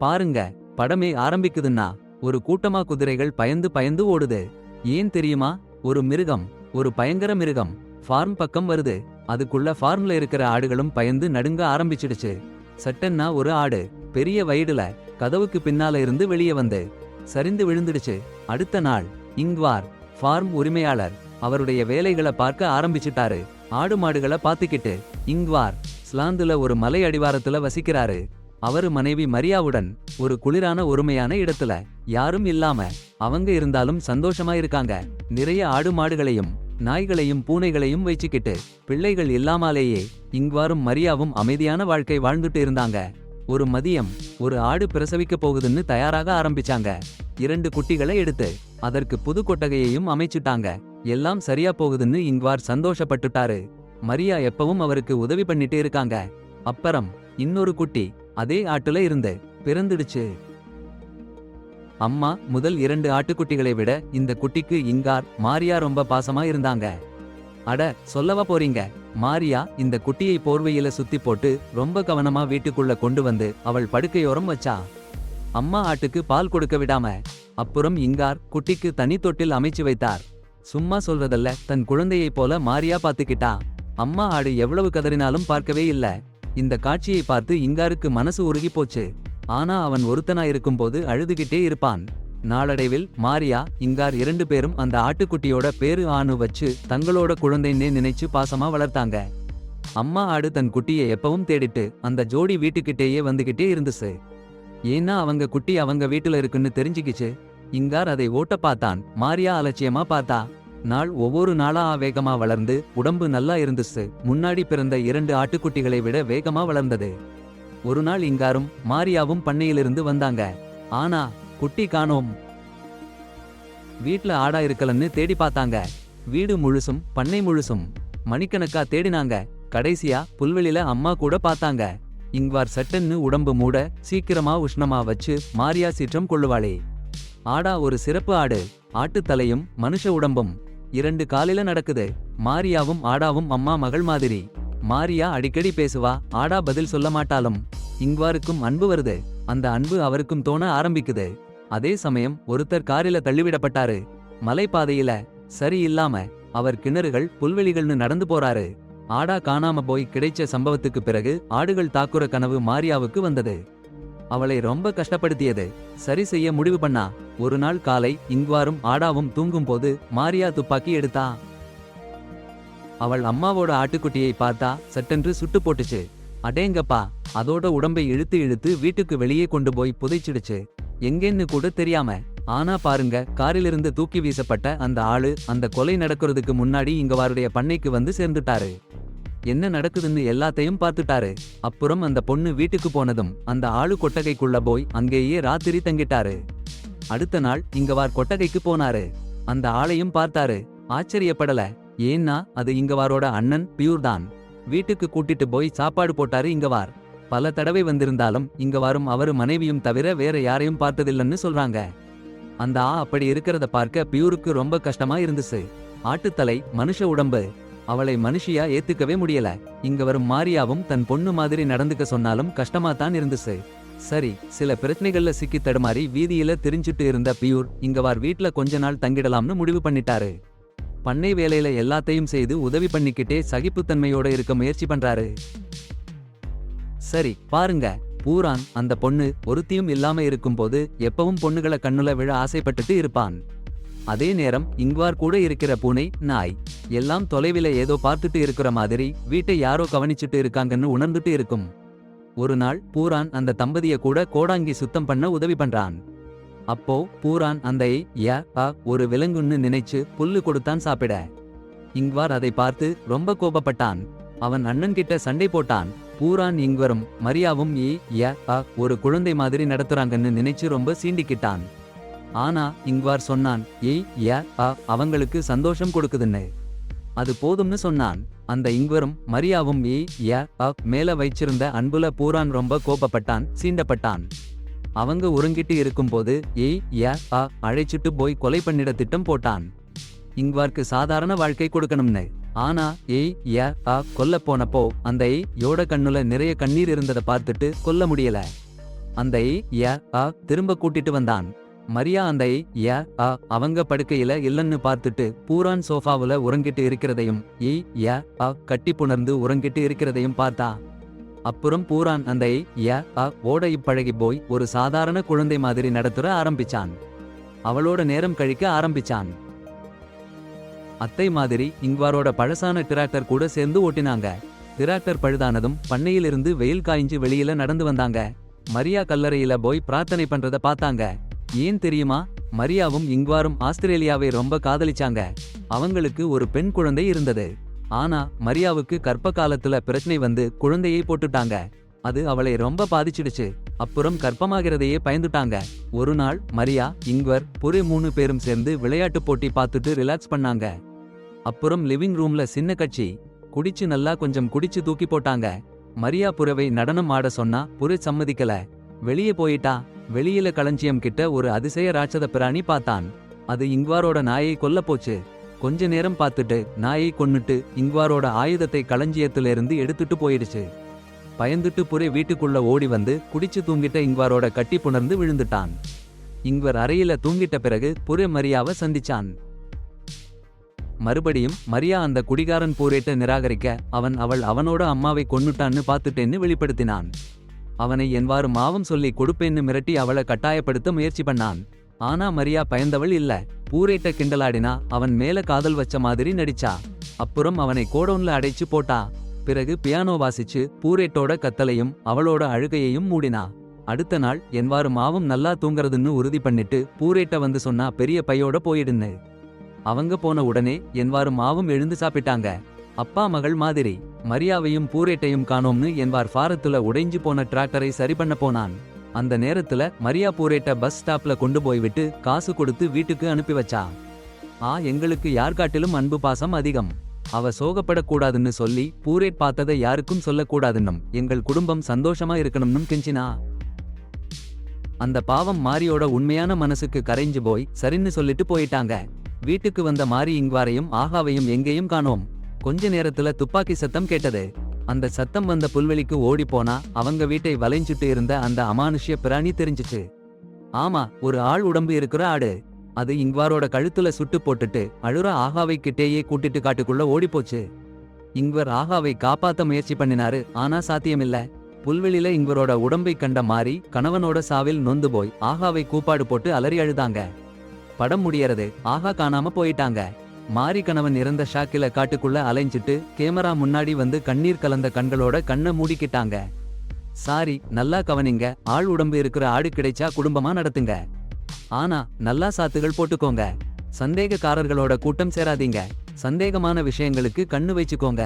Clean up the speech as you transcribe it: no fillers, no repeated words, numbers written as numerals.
பாருங்க, படமே ஆரம்பிக்குதுன்னா ஒரு கூட்டமா குதிரைகள் பயந்து பயந்து ஓடுது. ஏன் தெரியுமா? ஒரு மிருகம், ஒரு பயங்கர மிருகம் ஃபார்ம் பக்கம் வருது. அதுக்குள்ள ஃபார்ம்ல இருக்கிற ஆடுகளும் பயந்து நடுங்க ஆரம்பிச்சிடுச்சு. சட்டன்னா ஒரு ஆடு பெரிய வயிடுல கதவுக்கு பின்னால இருந்து வெளியே வந்து சரிந்து விழுந்துடுச்சு. அடுத்த நாள் இங்வார் ஃபார்ம் உரிமையாளர் அவருடைய வேலைகளை பார்க்க ஆரம்பிச்சிட்டாரு. ஆடு மாடுகளை பாத்துக்கிட்டு. இங்வார் ஸ்லாந்துல ஒரு மலை அடிவாரத்துல வசிக்கிறாரு. அவரு மனைவி மரியாவுடன் ஒரு குளிரான ஒருமையான இடத்துல யாரும் இல்லாம அவங்க இருந்தாலும் சந்தோஷமா இருக்காங்க. நிறைய ஆடு மாடுகளையும் நாய்களையும் பூனைகளையும் வச்சுக்கிட்டு பிள்ளைகள் இல்லாமலேயே இங்வாரும் மரியாவும் அமைதியான வாழ்க்கை வாழ்ந்துட்டு இருந்தாங்க. ஒரு மதியம் ஒரு ஆடு பிரசவிக்க போகுதுன்னு தயாராக ஆரம்பிச்சாங்க. 2 குட்டிகளை எடுத்து அதற்கு புது கொட்டகையையும் அமைச்சுட்டாங்க. எல்லாம் சரியா போகுதுன்னு இங்வார் சந்தோஷப்பட்டுட்டாரு. மரியா எப்பவும் அவருக்கு உதவி பண்ணிட்டு இருக்காங்க. அப்புறம் இன்னொரு குட்டி அதே ஆட்டுல இருந்து பிறந்துடுச்சு. அம்மா முதல் 2 ஆட்டுக்குட்டிகளை விட இந்த குட்டிக்கு இங்கார் மாரியா ரொம்ப பாசமா இருந்தாங்க. அட சொல்லவா போறீங்க? மாரியா இந்த குட்டியை போர்வையில சுத்தி போட்டு ரொம்ப கவனமா வீட்டுக்குள்ள கொண்டு வந்து அவள் படுக்கையோரம் வச்சா. அம்மா ஆட்டுக்கு பால் கொடுக்க விடாம. அப்புறம் இங்கார் குட்டிக்கு தனி தொட்டில் அமைச்சு வைத்தார். சும்மா சொல்றதல்ல, தன் குழந்தையைப் போல மாரியா பாத்துக்கிட்டா. அம்மா ஆடு எவ்வளவு கதறினாலும் பார்க்கவே இல்ல. இந்த காட்சியை பார்த்து இங்காருக்கு மனசு உருகி போச்சு. ஆனா அவன் ஒருத்தனா இருக்கும்போது அழுதுகிட்டே இருப்பான். நாளடைவில் மாரியா இங்கார் 2 பேரும் அந்த ஆட்டுக்குட்டியோட பேரு ஆனு வச்சு தங்களோட குழந்தைன்னே நினைச்சு பாசமா வளர்த்தாங்க. அம்மா ஆடு தன் குட்டியை எப்பவும் தேடிட்டு அந்த ஜோடி வீட்டுக்கிட்டேயே வந்துகிட்டே இருந்துச்சு. ஏன்னா அவங்க குட்டி அவங்க வீட்டுல இருக்குன்னு தெரிஞ்சுக்கிச்சு. இங்கார் அதை ஓட்ட பார்த்தான். மாரியா அலட்சியமா பார்த்தா. நாள் ஒவ்வொரு நாளா வேகமா வளர்ந்து உடம்பு நல்லா இருந்துச்சு. முன்னாடி பிறந்த 2 ஆட்டுக்குட்டிகளை விட வேகமா வளர்ந்தது. ஒரு நாள் இங்காரும் மாரியாவும் பண்ணையிலிருந்து வந்தாங்க. ஆனா குட்டி காணோம். வீட்ல ஆடா இருக்கலன்னு தேடி பார்த்தாங்க. வீடு முழுசும் பண்ணை முழுசும் மணிக்கணக்கா தேடினாங்க. கடைசியா புல்வெளியில அம்மா கூட பார்த்தாங்க. இங்வார் சட்டன்னு உடம்பு மூட சீக்கிரமா உஷ்ணமா வச்சு மாரியா சீற்றம் கொள்ளுவாளே. ஆடா ஒரு சிறப்பு ஆடு. ஆட்டுத்தலையும் மனுஷ உடம்பும் 2 காலில நடக்குது. மாரியாவும் ஆடாவும் அம்மா மகள் மாதிரி. மாரியா அடிக்கடி பேசுவா. ஆடா பதில் சொல்ல மாட்டாலும் இங்வாருக்கும் அன்பு வருது. அந்த அன்பு அவருக்கும் தோண ஆரம்பிக்குது. அதே சமயம் ஒருத்தர் காரில தள்ளிவிடப்பட்டாரு. மலைப்பாதையில சரி இல்லாம அவர் கிணறுகள் புல்வெளிகள்னு நடந்து போறாரு. ஆடா காணாம போய் கிடைச்ச சம்பவத்துக்கு பிறகு ஆடுகள் தாக்குற கனவு மாரியாவுக்கு வந்தது. அவளை ரொம்ப கஷ்டப்படுத்தியது. சரி செய்ய முடிவு பண்ணா. ஒரு நாள் காலை இங்வாரும் ஆடாவும் தூங்கும் போது மாரியா துப்பாக்கி எடுத்தா. அவள் அம்மாவோட ஆட்டுக்குட்டியை பார்த்தா சட்டென்று சுட்டு போட்டுச்சு. அடேங்கப்பா, அதோட உடம்பை இழுத்து இழுத்து வீட்டுக்கு வெளியே கொண்டு போய் புதைச்சிடுச்சு. எங்கேன்னு கூட தெரியாம. ஆனா பாருங்க, காரிலிருந்து தூக்கி வீசப்பட்ட அந்த ஆளு அந்த கொலை நடக்கிறதுக்கு முன்னாடி இங்கவாருடைய பண்ணைக்கு வந்து சேர்ந்துட்டாரு. என்ன நடக்குதுன்னு எல்லாத்தையும் பார்த்துட்டாரு. அப்புறம் அந்த பொண்ணு வீட்டுக்கு போனதும் அந்த ஆளு கொட்டகைக்குள்ள போய் அங்கேயே ராத்திரி தங்கிட்டாரு. அடுத்த நாள் இங்கவார் கொட்டகைக்கு போனாரு. அந்த ஆளையும் பார்த்தாரு. ஆச்சரியப்படல. ஏன்னா அது இங்கவாரோட அண்ணன் பியூர் தான். வீட்டுக்கு கூட்டிட்டு போய் சாப்பாடு போட்டாரு இங்கவார். பல தடவை வந்திருந்தாலும் இங்கவாரும் அவரு மனைவியும் தவிர வேற யாரையும் பார்த்ததில்லன்னு சொல்றாங்க. அந்த அப்படி இருக்கிறத பார்க்க பியூருக்கு ரொம்ப கஷ்டமா இருந்துச்சு. ஆட்டுத்தலை மனுஷ உடம்பு. அவளை மனுஷியா ஏத்துக்கவே முடியல. இங்க வரும் மாரியாவும் தன் பொண்ணு மாதிரி நடந்துக்க சொன்னாலும் கஷ்டமா தான் இருந்துச்சு. சரி, சில பிரச்சனைகள்ல சிக்கி தடுமாறி வீதியில திரிஞ்சுட்டு இருந்த பியூர் இங்கவார் வீட்ல கொஞ்ச நாள் தங்கிடலாம்னு முடிவு பண்ணிட்டாரு. பண்ணை வேலையில எல்லாத்தையும் செய்து உதவி பண்ணிக்கிட்டே சகிப்புத்தன்மையோட இருக்க முயற்சி பண்றாரு. சரி பாருங்க, பூரான் அந்த பொண்ணு ஒருத்தியும் இல்லாம இருக்கும்போது எப்பவும் பொண்ணுகளை கண்ணுல விழ ஆசைப்பட்டுட்டு இருப்பான். அதே நேரம் இங்வார் கூட இருக்கிற பூனை நாய் எல்லாம் தொலைவில ஏதோ பார்த்துட்டு இருக்கிற மாதிரி வீட்டை யாரோ கவனிச்சுட்டு இருக்காங்கன்னு உணர்ந்துட்டு இருக்கும். ஒரு நாள் பூரான் அந்த தம்பதிய கூட கோடாங்கி சுத்தம் பண்ண உதவி பண்றான். அப்போ பூரான் அந்த ஒரு விலங்குன்னு நினைச்சு புல்லு கொடுத்தான் சாப்பிட. இங்வார் அதை பார்த்து ரொம்ப கோபப்பட்டான். அவன் அண்ணன் கிட்ட சண்டை போட்டான். பூரான் இங்வரும் மரியாவும் ஒரு குழந்தை மாதிரி நடத்துறாங்கன்னு நினைச்சு ரொம்ப சீண்டிக்கிட்டான். ஆனா இங்வார் சொன்னான், அவங்களுக்கு சந்தோஷம் கொடுக்குதுன்னு. அது போதும்னு சொன்னான். அந்த இங்வரும் மரியாவும் மேல வைச்சிருந்த அன்புல பூரான் ரொம்ப கோபப்பட்டான், சீண்டப்பட்டான். அவங்க உறங்கிட்டு இருக்கும்போது அழைச்சிட்டு போய் கொலை பண்ணிட திட்டம் போட்டான். இங்வார்க்கு சாதாரண வாழ்க்கை கொடுக்கணும்னு. ஆனா கொல்ல போனப்போ அந்த யோட கண்ணுல நிறைய கண்ணீர் இருந்ததை பார்த்துட்டு கொல்ல முடியல. அந்த திரும்ப கூட்டிட்டு வந்தான். மரியா அந்த அவங்க படுக்கையில இல்லன்னு பார்த்துட்டு பூரான் சோஃபாவுல உறங்கிட்டு இருக்கிறதையும் கட்டி புணர்ந்து உறங்கிட்டு இருக்கிறதையும் பார்த்தா. அப்புறம் பூரான் அந்த ஓட இப்பழகி போய் ஒரு சாதாரண குழந்தை மாதிரி நடத்துற ஆரம்பிச்சான். அவளோட நேரம் கழிக்க ஆரம்பிச்சான். அத்தை மாதிரி இங்வாரோட பழசான டிராக்டர் கூட சேர்ந்து ஓட்டினாங்க. டிராக்டர் பழுதானதும் பண்ணையிலிருந்து வெயில் காய்ஞ்சு வெளியில நடந்து வந்தாங்க. மரியா கல்லறையில போய் பிரார்த்தனை பண்றத பார்த்தாங்க. ஏன் தெரியுமா? மரியாவும் இங்வாரும் ஆஸ்திரேலியாவை ரொம்ப காதலிச்சாங்க. அவங்களுக்கு ஒரு பெண் குழந்தை இருந்தது. ஆனா மரியாவுக்கு கர்ப்ப காலத்துல பிரச்சனை வந்து குழந்தையை போட்டுட்டாங்க. அது அவளை ரொம்ப பாதிச்சிடுச்சு. அப்புறம் கர்ப்பமாகிறதையே பயந்துட்டாங்க. ஒரு நாள் மரியா இங்வர் புரே 3 பேரும் சேர்ந்து விளையாட்டு போட்டி பார்த்துட்டு ரிலாக்ஸ் பண்ணாங்க. அப்புறம் லிவிங் ரூம்ல சின்ன கட்சி குடிச்சு நல்லா கொஞ்சம் குடிச்சு தூக்கி போட்டாங்க. மரியா புறவை நடனம் ஆட சொன்னா புரை சம்மதிக்கல. வெளியே போயிட்டா. வெளியில களஞ்சியம் கிட்ட ஒரு அதிசய ராட்சத பிராணி பார்த்தான். அது இங்வாரோட நாயை கொல்ல போச்சு. கொஞ்ச நேரம் பார்த்துட்டு நாயை கொன்னுட்டு இங்வாரோட ஆயுதத்தை களஞ்சியத்திலிருந்து எடுத்துட்டு போயிடுச்சு. பயந்துட்டு புரை வீட்டுக்குள்ள ஓடி வந்து குடிச்சு தூங்கிட்ட இங்வாரோட கட்டி புணர்ந்து விழுந்துட்டான். இங்வர் அறையில தூங்கிட்ட பிறகு புரை மரியாவை சந்திச்சான். மறுபடியும் மரியா அந்த குடிகாரன் பூரேட்ட நிராகரிக்க அவள் அவனோட அம்மாவை கொன்னுட்டான்னு பார்த்துட்டேன்னு வெளிப்படுத்தினான். அவனை என்வாறு மாவம் சொல்லி கொடுப்பேன்னு மிரட்டி அவளை கட்டாயப்படுத்த முயற்சி பண்ணான். ஆனா மரியா பயந்தவள் இல்ல. பூரேட்ட கிண்டலாடினா அவன் மேல காதல் வச்ச மாதிரி நடிச்சா. அப்புறம் அவனை கோடவுன்ல அடைச்சு போட்டா. பிறகு பியானோ வாசிச்சு பூரேட்டோட கத்தலையும் அவளோட அழுகையையும் மூடினா. அடுத்த நாள் என்வாறு மாவும் நல்லா தூங்கறதுன்னு உறுதி பண்ணிட்டு பூரேட்ட வந்து சொன்னா பெரிய பையோட போயிடுன்னு. அவங்க போன உடனே என்வாறு மாவும் எழுந்து சாப்பிட்டாங்க. அப்பா மகள் மாதிரி. மரியாவையும் பூரேட்டையும் காணோம்னு என்வார் ஃபாரத்துல உடைஞ்சு போன டிராக்டரை சரி பண்ண போனான். அந்த நேரத்துல மரியா பூரேட்ட பஸ் ஸ்டாப்ல கொண்டு போய்விட்டு காசு கொடுத்து வீட்டுக்கு அனுப்பி வச்சா. எங்களுக்கு யார் காட்டிலும் அன்பு பாசம் அதிகம். அவ சோகப்படக்கூடாதுன்னு சொல்லி பூரேட் பார்த்ததை யாருக்கும் சொல்லக்கூடாதுன்னும் எங்கள் குடும்பம் சந்தோஷமா இருக்கணும்னு கெஞ்சினா. அந்த பாவம் மாரியோட உண்மையான மனசுக்கு கரைஞ்சு போய் சரின்னு சொல்லிட்டு போயிட்டாங்க. வீட்டுக்கு வந்த மாரி இங்வாரையும் ஆகாவையும் எங்கேயும் காணோம். கொஞ்ச நேரத்துல துப்பாக்கி சத்தம் கேட்டது. அந்த சத்தம் வந்த புல்வெளிக்கு ஓடி போனா அவங்க வீட்டை வளைஞ்சுட்டு இருந்த அந்த அமானுஷ்ய பிராணி தெரிஞ்சிச்சு. ஆமா, ஒரு ஆள் உடம்பு இருக்கிற ஆடு. அது இங்வாரோட கழுத்துல சுட்டு போட்டுட்டு அழுற ஆகாவை கிட்டேயே கூட்டிட்டு காட்டுக்குள்ள ஓடி போச்சு. இங்வர் ஆகாவை காப்பாத்த முயற்சி பண்ணினாரு. ஆனா சாத்தியமில்ல. புல்வெளியில இங்வரோட உடம்பை கண்ட மாரி கணவனோட சாவில் நொந்து போய் ஆகாவை கூப்பாடு போட்டு அலறி அழுதாங்க. படம் முடியறது. ஆகா காணாம போயிட்டாங்க. மாரி கணவன் இறந்த ஷாக்கில காட்டுக்குள்ள அலைஞ்சிட்டு கேமரா முன்னாடி வந்து கண்ணீர் கலந்த கண்களோட கண்ணை மூடிக்கிட்டாங்க. சாரி, நல்லா கவனிங்க. ஆள் உடம்பு இருக்கிற ஆடு கிடைச்சா குடும்பமா நடத்துங்க. ஆனா நல்லா சாத்துகள் போட்டுக்கோங்க. சந்தேகக்காரர்களோட கூட்டம் சேராதீங்க. சந்தேகமான விஷயங்களுக்கு கண்ணு வச்சுக்கோங்க.